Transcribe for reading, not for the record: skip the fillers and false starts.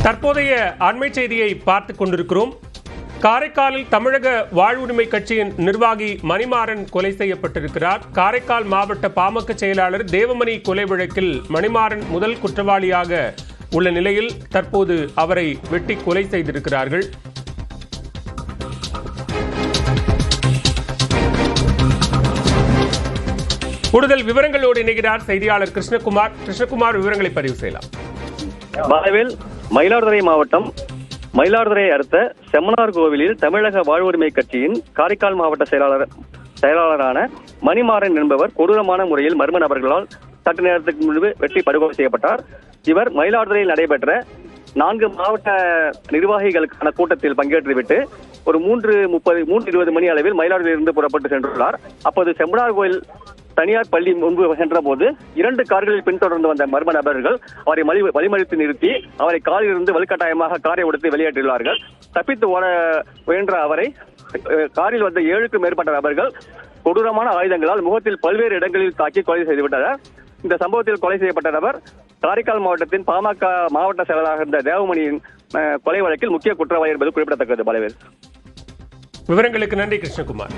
தற்போதைய அண்மை செய்தியை பார்த்துக் கொண்டிருக்கிறோம். காரைக்காலில் தமிழக வாழ்வுரிமை கட்சியின் நிர்வாகி மணிமாறன் கொலை செய்யப்பட்டிருக்கிறார். காரைக்கால் மாவட்ட பாமக செயலாளர் தேவமணி கொலை வழக்கில் மணிமாறன் முதல் குற்றவாளியாக உள்ள நிலையில் தற்போது அவரை வெட்டி கொலை செய்திருக்கிறார்கள். கூடுதல் விவரங்களோடு இணைகிறார் செய்தியாளர் கிருஷ்ணகுமார். கிருஷ்ணகுமார், விவரங்களை பதிவு செய்யலாம். மயிலாடுதுறை மாவட்டம் மயிலாடுதுறையை அடுத்த செம்மனார் கோவிலில் தமிழக வாழ்வுரிமை கட்சியின் காரைக்கால் மாவட்ட செயலாளரான மணிமாறன் என்பவர் கொடூரமான முறையில் மர்ம நபர்களால் சற்று நேரத்துக்கு முன்பு வெட்டி படுகொலை செய்யப்பட்டார். இவர் மயிலாடுதுறையில் நடைபெற்ற 4 மாவட்ட நிர்வாகிகளுக்கான கூட்டத்தில் பங்கேற்றுவிட்டு ஒரு 3:20 மணி அளவில் மயிலாடுதுறையிலிருந்து புறப்பட்டு சென்றுள்ளார். அப்போது செம்மனார் கோயில் தனியார் பள்ளி முன்பு சென்ற போது 2 கார்களில் பின்தொடர்ந்து வந்த மர்ம நபர்கள் அவரை வழிமறித்து நிறுத்தி அவரை காரில் இருந்து வலுக்கட்டாயமாக காரை உடைத்து வெளியேற்றியுள்ளார்கள். தப்பித்து ஓட முயன்ற அவரை காரில் வந்த 7க்கும் மேற்பட்ட நபர்கள் கொடூரமான ஆயுதங்களால் முகத்தில் பல்வேறு இடங்களில் தாக்கி கொலை செய்துவிட்டனர். இந்த சம்பவத்தில் கொலை செய்யப்பட்ட நபர் காரைக்கால் மாவட்டத்தின் பாமக மாவட்ட செயலாளராக இருந்த தேவமணியின் கொலை வழக்கில் முக்கிய குற்றவாளி என்பது குறிப்பிடத்தக்கது. பலவேல், விவரங்களுக்கு நன்றி கிருஷ்ணகுமார்.